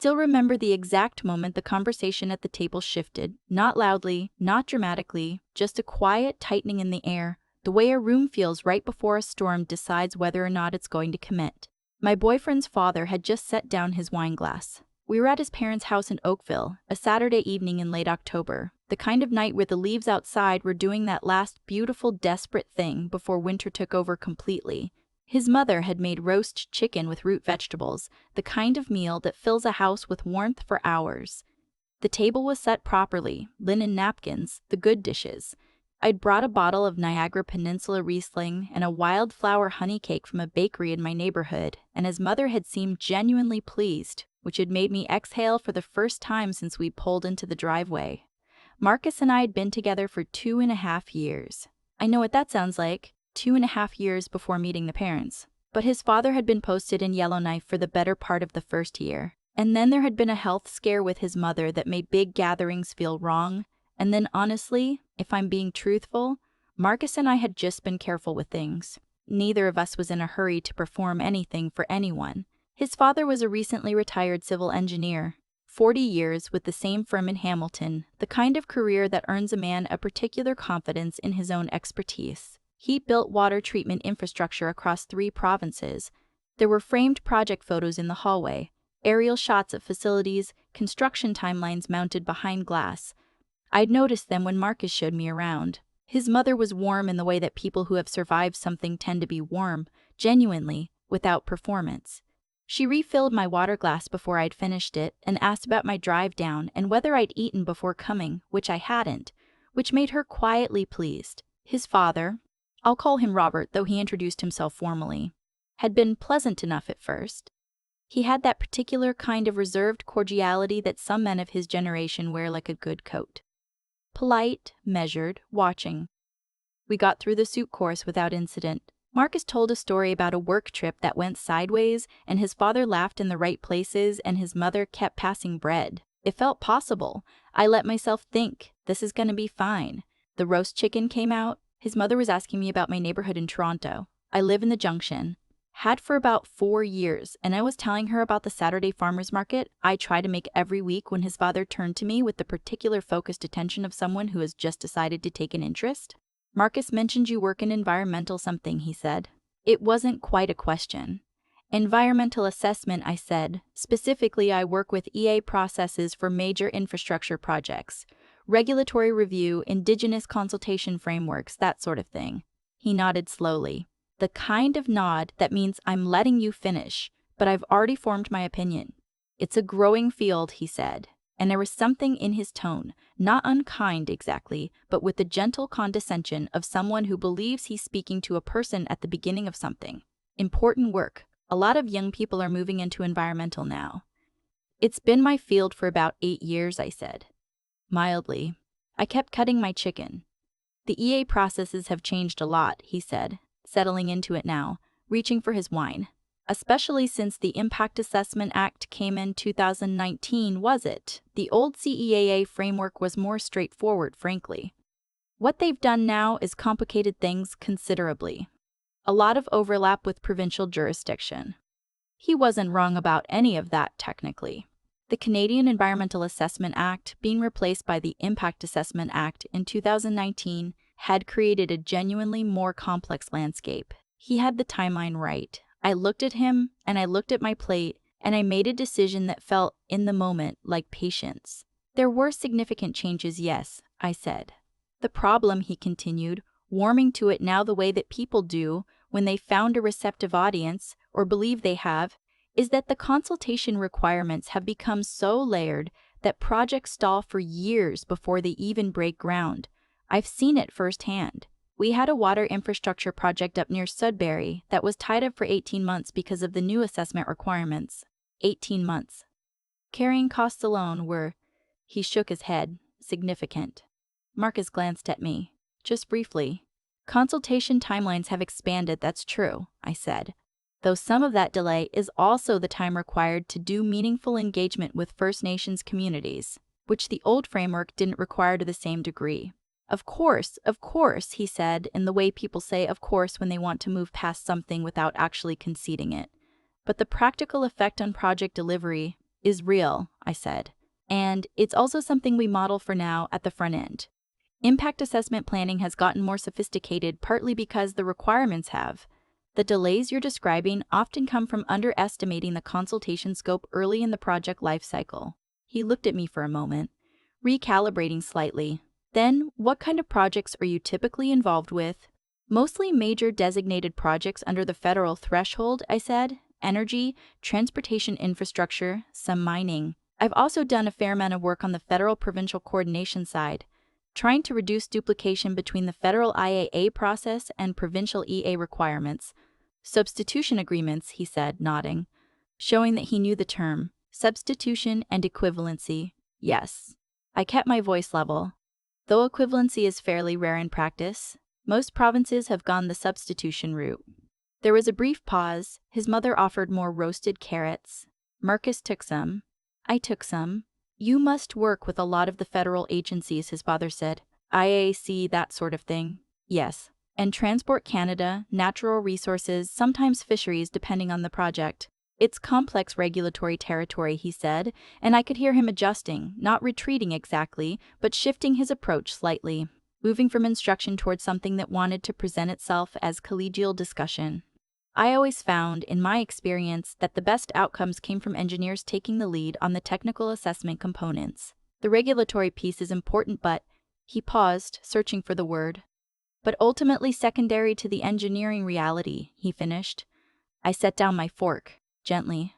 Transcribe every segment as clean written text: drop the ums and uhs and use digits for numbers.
Still remember the exact moment the conversation at the table shifted, not loudly, not dramatically, just a quiet tightening in the air, the way a room feels right before a storm decides whether or not it's going to commit. My boyfriend's father had just set down his wine glass. We were at his parents' house in Oakville, a Saturday evening in late October, the kind of night where the leaves outside were doing that last beautiful, desperate thing before winter took over completely. His mother had made roast chicken with root vegetables, the kind of meal that fills a house with warmth for hours. The table was set properly, linen napkins, the good dishes. I'd brought a bottle of Niagara Peninsula Riesling and a wildflower honey cake from a bakery in my neighborhood, and his mother had seemed genuinely pleased, which had made me exhale for the first time since we pulled into the driveway. Marcus and I had been together for 2.5 years. I know what that sounds like, 2.5 years before meeting the parents. But his father had been posted in Yellowknife for the better part of the first year. And then there had been a health scare with his mother that made big gatherings feel wrong. And then honestly, if I'm being truthful, Marcus and I had just been careful with things. Neither of us was in a hurry to perform anything for anyone. His father was a recently retired civil engineer, 40 years with the same firm in Hamilton, the kind of career that earns a man a particular confidence in his own expertise. He built water treatment infrastructure across 3 provinces. There were framed project photos in the hallway, aerial shots of facilities, construction timelines mounted behind glass. I'd noticed them when Marcus showed me around. His mother was warm in the way that people who have survived something tend to be warm, genuinely, without performance. She refilled my water glass before I'd finished it and asked about my drive down and whether I'd eaten before coming, which I hadn't, which made her quietly pleased. His father, I'll call him Robert though he introduced himself formally, had been pleasant enough at first. He had that particular kind of reserved cordiality that some men of his generation wear like a good coat. Polite, measured, watching. We got through the soup course without incident. Marcus told a story about a work trip that went sideways, and his father laughed in the right places and his mother kept passing bread. It felt possible. I let myself think, this is gonna be fine. The roast chicken came out. His mother was asking me about my neighborhood in Toronto. I live in the Junction. Had for about 4 years, and I was telling her about the Saturday farmers market I try to make every week when his father turned to me with the particular focused attention of someone who has just decided to take an interest. Marcus mentioned you work in environmental something, he said. It wasn't quite a question. Environmental assessment, I said. Specifically, I work with EA processes for major infrastructure projects. Regulatory review, indigenous consultation frameworks, that sort of thing. He nodded slowly. The kind of nod that means I'm letting you finish, but I've already formed my opinion. It's a growing field, he said, and there was something in his tone, not unkind exactly, but with the gentle condescension of someone who believes he's speaking to a person at the beginning of something. Important work. A lot of young people are moving into environmental now. It's been my field for about 8 years, I said. Mildly. I kept cutting my chicken. The EA processes have changed a lot, he said, settling into it now, reaching for his wine. Especially since the Impact Assessment Act came in 2019, was it? The old CEAA framework was more straightforward, frankly. What they've done now is complicated things considerably. A lot of overlap with provincial jurisdiction. He wasn't wrong about any of that, technically. The Canadian Environmental Assessment Act, being replaced by the Impact Assessment Act in 2019, had created a genuinely more complex landscape. He had the timeline right. I looked at him, and I looked at my plate, and I made a decision that felt, in the moment, like patience. There were significant changes, yes, I said. The problem, he continued, warming to it now the way that people do when they found a receptive audience, or believe they have, is that the consultation requirements have become so layered that projects stall for years before they even break ground. I've seen it firsthand. We had a water infrastructure project up near Sudbury that was tied up for 18 months because of the new assessment requirements. 18 months. Carrying costs alone were, he shook his head, significant. Marcus glanced at me, just briefly. Consultation timelines have expanded, that's true, I said. Though some of that delay is also the time required to do meaningful engagement with First Nations communities, which the old framework didn't require to the same degree. Of course, he said, in the way people say of course when they want to move past something without actually conceding it. But the practical effect on project delivery, is real, I said. And it's also something we model for now at the front end. Impact assessment planning has gotten more sophisticated partly because the requirements have. The delays you're describing often come from underestimating the consultation scope early in the project lifecycle. He looked at me for a moment, recalibrating slightly. Then, what kind of projects are you typically involved with? Mostly major designated projects under the federal threshold, I said. Energy, transportation infrastructure, some mining. I've also done a fair amount of work on the federal-provincial coordination side, trying to reduce duplication between the federal IAA process and provincial EA requirements. Substitution agreements, he said, nodding, showing that he knew the term. Substitution and equivalency. Yes. I kept my voice level. Though equivalency is fairly rare in practice, most provinces have gone the substitution route. There was a brief pause. His mother offered more roasted carrots. Marcus took some. I took some. You must work with a lot of the federal agencies, his father said. IAC, that sort of thing. Yes. And Transport Canada, natural resources, sometimes fisheries depending on the project. It's complex regulatory territory, he said, and I could hear him adjusting, not retreating exactly, but shifting his approach slightly, moving from instruction towards something that wanted to present itself as collegial discussion. I always found, in my experience, that the best outcomes came from engineers taking the lead on the technical assessment components. The regulatory piece is important, but he paused, searching for the word. But ultimately secondary to the engineering reality, he finished. I set down my fork, gently.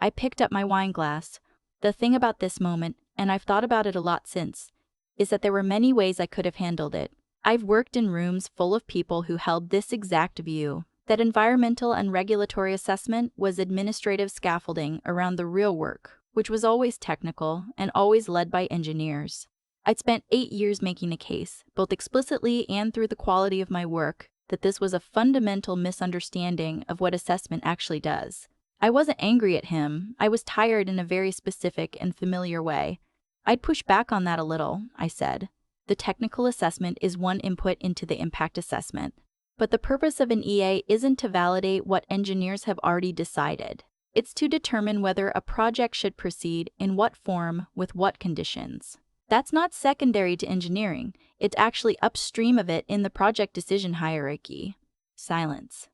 I picked up my wine glass. The thing about this moment, and I've thought about it a lot since, is that there were many ways I could have handled it. I've worked in rooms full of people who held this exact view, that environmental and regulatory assessment was administrative scaffolding around the real work, which was always technical and always led by engineers. I'd spent 8 years making a case, both explicitly and through the quality of my work, that this was a fundamental misunderstanding of what assessment actually does. I wasn't angry at him. I was tired in a very specific and familiar way. I'd push back on that a little, I said. The technical assessment is one input into the impact assessment. But the purpose of an EA isn't to validate what engineers have already decided. It's to determine whether a project should proceed, in what form, with what conditions. That's not secondary to engineering. It's actually upstream of it in the project decision hierarchy. Silence.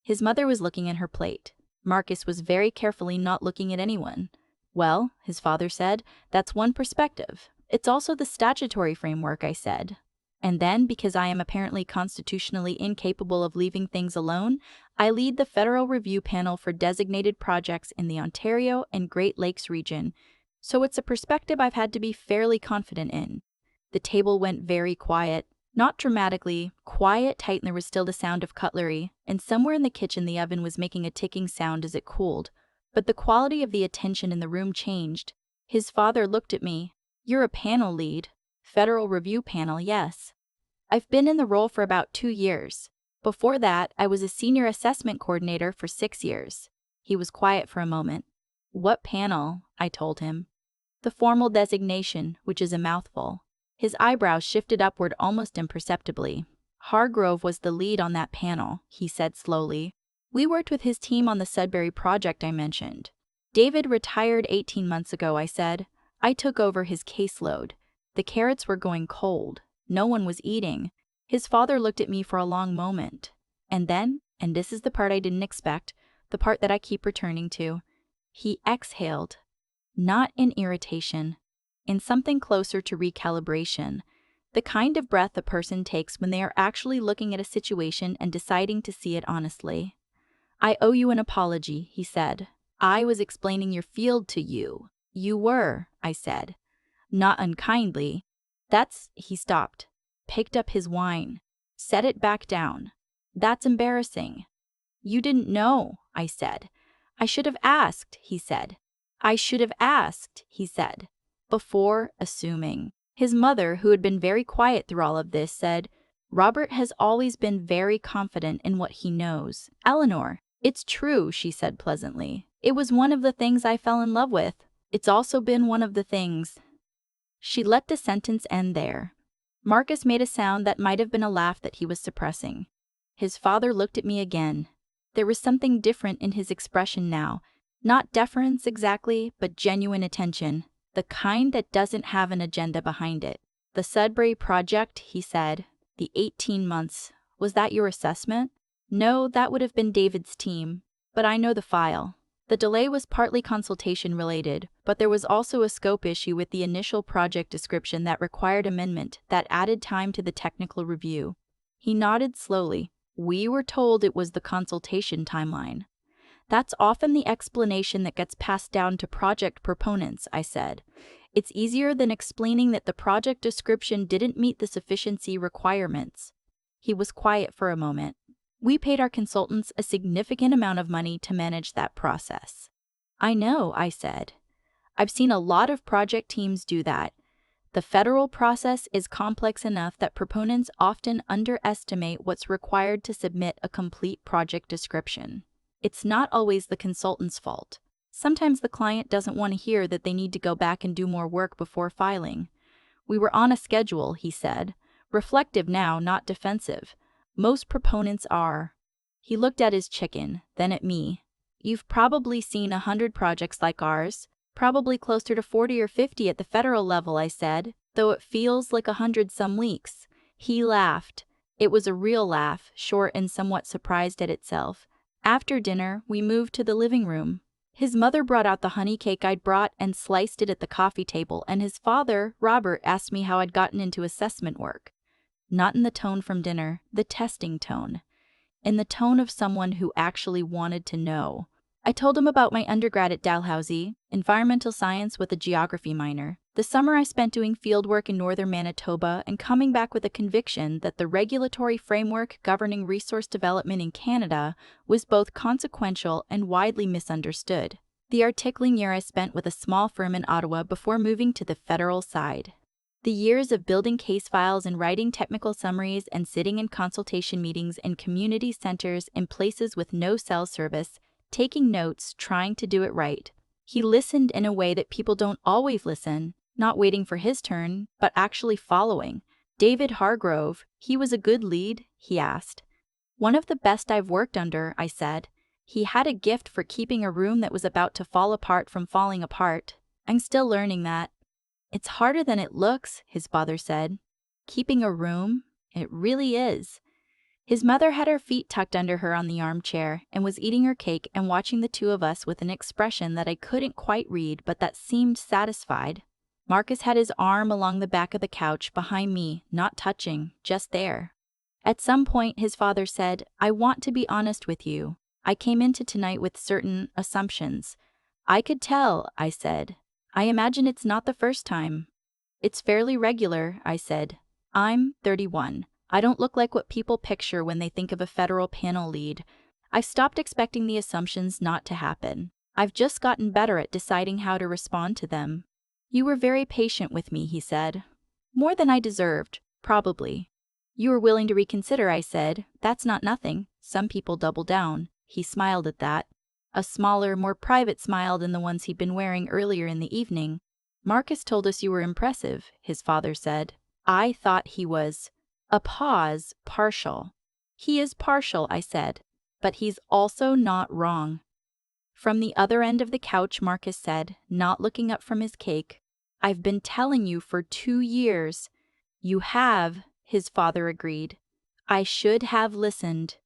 His mother was looking at her plate. Marcus was very carefully not looking at anyone. Well, his father said, that's one perspective. It's also the statutory framework, I said. And then, because I am apparently constitutionally incapable of leaving things alone, I lead the Federal Review Panel for designated projects in the Ontario and Great Lakes region, so it's a perspective I've had to be fairly confident in. The table went very quiet. Not dramatically, quiet, tight, and there was still the sound of cutlery, and somewhere in the kitchen the oven was making a ticking sound as it cooled. But the quality of the attention in the room changed. His father looked at me. You're a panel lead. Federal Review Panel, yes. I've been in the role for about 2 years. Before that, I was a senior assessment coordinator for 6 years. He was quiet for a moment. What panel? I told him. The formal designation, which is a mouthful. His eyebrows shifted upward almost imperceptibly. Hargrove was the lead on that panel, he said slowly. We worked with his team on the Sudbury project I mentioned. David retired 18 months ago, I said. I took over his caseload. The carrots were going cold. No one was eating. His father looked at me for a long moment. And then, and this is the part I didn't expect, the part that I keep returning to, he exhaled. Not in irritation, in something closer to recalibration, the kind of breath a person takes when they are actually looking at a situation and deciding to see it honestly. I owe you an apology, he said. I was explaining your field to you. You were, I said. Not unkindly. He stopped, picked up his wine, set it back down. That's embarrassing. You didn't know, I said. I should have asked, he said. I should have asked, he said. Before assuming. His mother, who had been very quiet through all of this, said, Robert has always been very confident in what he knows. Eleanor, it's true, she said pleasantly. It was one of the things I fell in love with. It's also been one of the things. She let the sentence end there. Marcus made a sound that might have been a laugh that he was suppressing. His father looked at me again. There was something different in his expression now, Not deference exactly, but genuine attention, the kind that doesn't have an agenda behind it. The Sudbury project, he said, the 18 months, was that your assessment? No, that would have been David's team, but I know the file. The delay was partly consultation related, but there was also a scope issue with the initial project description that required amendment that added time to the technical review. He nodded slowly. We were told it was the consultation timeline. That's often the explanation that gets passed down to project proponents, I said. It's easier than explaining that the project description didn't meet the sufficiency requirements. He was quiet for a moment. We paid our consultants a significant amount of money to manage that process. I know, I said. I've seen a lot of project teams do that. The federal process is complex enough that proponents often underestimate what's required to submit a complete project description. It's not always the consultant's fault. Sometimes the client doesn't want to hear that they need to go back and do more work before filing. We were on a schedule, he said. Reflective now, not defensive. Most proponents are. He looked at his chicken, then at me. You've probably seen 100 projects like ours. Probably closer to 40 or 50 at the federal level, I said, though it feels like 100 some weeks. He laughed. It was a real laugh, short and somewhat surprised at itself. After dinner, we moved to the living room. His mother brought out the honey cake I'd brought and sliced it at the coffee table, and his father, Robert, asked me how I'd gotten into assessment work. Not in the tone from dinner, the testing tone. In the tone of someone who actually wanted to know. I told him about my undergrad at Dalhousie, environmental science with a geography minor. The summer I spent doing fieldwork in northern Manitoba and coming back with a conviction that the regulatory framework governing resource development in Canada was both consequential and widely misunderstood. The articling year I spent with a small firm in Ottawa before moving to the federal side. The years of building case files and writing technical summaries and sitting in consultation meetings in community centers in places with no cell service, taking notes, trying to do it right. He listened in a way that people don't always listen, not waiting for his turn, but actually following. David Hargrove, he was a good lead, he asked. One of the best I've worked under, I said. He had a gift for keeping a room that was about to fall apart from falling apart. I'm still learning that. It's harder than it looks, his father said. Keeping a room? It really is. His mother had her feet tucked under her on the armchair and was eating her cake and watching the two of us with an expression that I couldn't quite read but that seemed satisfied. Marcus had his arm along the back of the couch behind me, not touching, just there. At some point, his father said, I want to be honest with you. I came into tonight with certain assumptions. I could tell, I said. I imagine it's not the first time. It's fairly regular, I said. I'm 31. I don't look like what people picture when they think of a federal panel lead. I've stopped expecting the assumptions not to happen. I've just gotten better at deciding how to respond to them. You were very patient with me, he said. More than I deserved, probably. You were willing to reconsider, I said. That's not nothing. Some people double down. He smiled at that. A smaller, more private smile than the ones he'd been wearing earlier in the evening. Marcus told us you were impressive, his father said. I thought he was. A pause, partial. He is partial, I said, but he's also not wrong. From the other end of the couch, Marcus said, not looking up from his cake, I've been telling you for 2 years. You have, his father agreed. I should have listened.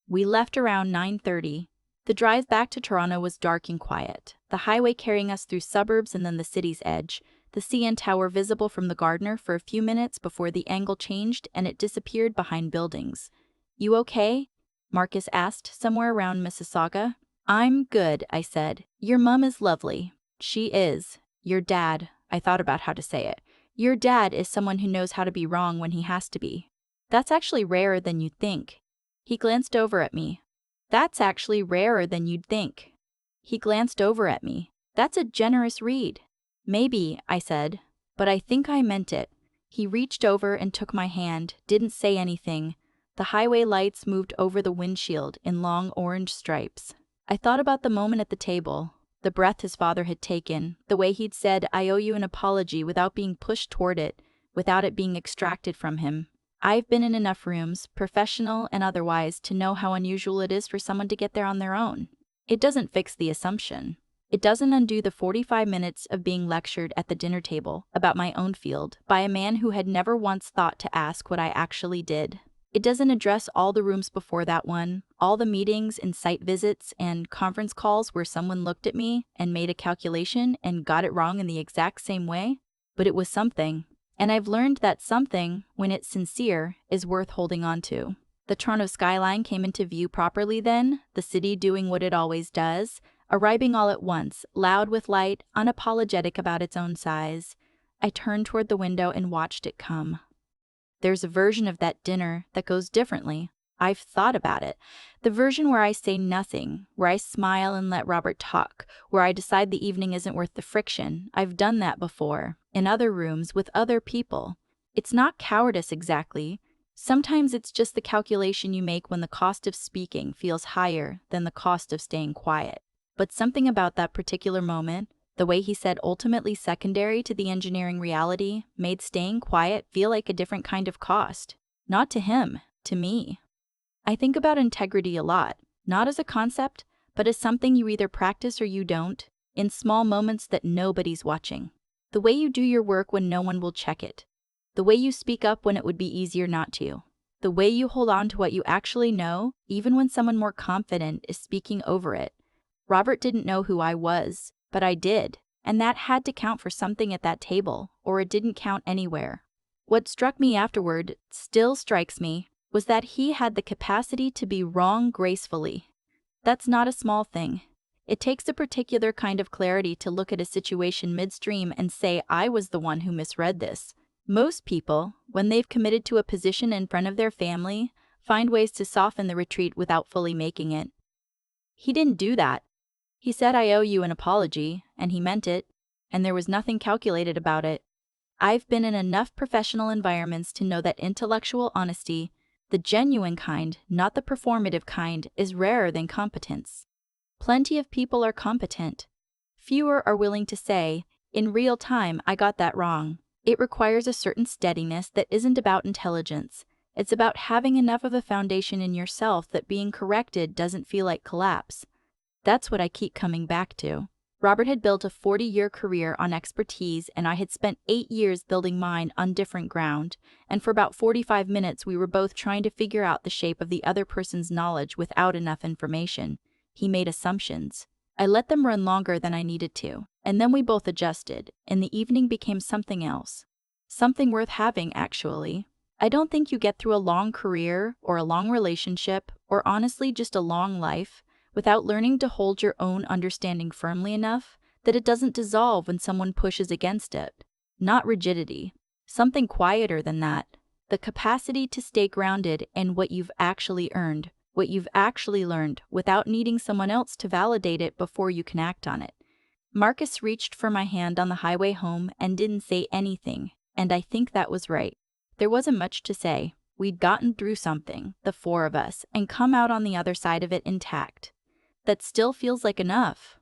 We left around 9:30. The drive back to Toronto was dark and quiet, the highway carrying us through suburbs and then the city's edge. The CN Tower visible from the Gardner for a few minutes before the angle changed and it disappeared behind buildings. You okay? Marcus asked, somewhere around Mississauga. I'm good, I said. Your mum is lovely. She is. Your dad, I thought about how to say it. Your dad is someone who knows how to be wrong when he has to be. That's actually rarer than you'd think. He glanced over at me. That's actually rarer than you'd think. He glanced over at me. That's a generous read. Maybe, I said, but I think I meant it. He reached over and took my hand, didn't say anything. The highway lights moved over the windshield in long orange stripes. I thought about the moment at the table, the breath his father had taken, the way he'd said, I owe you an apology without being pushed toward it, without it being extracted from him. I've been in enough rooms, professional and otherwise, to know how unusual it is for someone to get there on their own. It doesn't fix the assumption. It doesn't undo the 45 minutes of being lectured at the dinner table about my own field by a man who had never once thought to ask what I actually did. It doesn't address all the rooms before that one, all the meetings and site visits and conference calls where someone looked at me and made a calculation and got it wrong in the exact same way. But it was something. And I've learned that something, when it's sincere, is worth holding on to. The Toronto skyline came into view properly then, the city doing what it always does, arriving all at once, loud with light, unapologetic about its own size. I turned toward the window and watched it come. There's a version of that dinner that goes differently. I've thought about it. The version where I say nothing, where I smile and let Robert talk, where I decide the evening isn't worth the friction. I've done that before, in other rooms with other people. It's not cowardice exactly. Sometimes it's just the calculation you make when the cost of speaking feels higher than the cost of staying quiet. But something about that particular moment, the way he said ultimately secondary to the engineering reality, made staying quiet feel like a different kind of cost. Not to him, to me. I think about integrity a lot, not as a concept, but as something you either practice or you don't, in small moments that nobody's watching. The way you do your work when no one will check it. The way you speak up when it would be easier not to. The way you hold on to what you actually know, even when someone more confident is speaking over it. Robert didn't know who I was, but I did, and that had to count for something at that table, or it didn't count anywhere. What struck me afterward, still strikes me, was that he had the capacity to be wrong gracefully. That's not a small thing. It takes a particular kind of clarity to look at a situation midstream and say, I was the one who misread this. Most people, when they've committed to a position in front of their family, find ways to soften the retreat without fully making it. He didn't do that. He said, I owe you an apology, and he meant it, and there was nothing calculated about it. I've been in enough professional environments to know that intellectual honesty, the genuine kind, not the performative kind, is rarer than competence. Plenty of people are competent. Fewer are willing to say, in real time, I got that wrong. It requires a certain steadiness that isn't about intelligence. It's about having enough of a foundation in yourself that being corrected doesn't feel like collapse. That's what I keep coming back to. Robert had built a 40-year career on expertise, and I had spent 8 years building mine on different ground, and for about 45 minutes we were both trying to figure out the shape of the other person's knowledge without enough information. He made assumptions. I let them run longer than I needed to, and then we both adjusted, and the evening became something else. Something worth having, actually. I don't think you get through a long career, or a long relationship, or honestly just a long life, without learning to hold your own understanding firmly enough that it doesn't dissolve when someone pushes against it. Not rigidity. Something quieter than that. The capacity to stay grounded in what you've actually earned, what you've actually learned, without needing someone else to validate it before you can act on it. Marcus reached for my hand on the highway home and didn't say anything, and I think that was right. There wasn't much to say. We'd gotten through something, the four of us, and come out on the other side of it intact. That still feels like enough.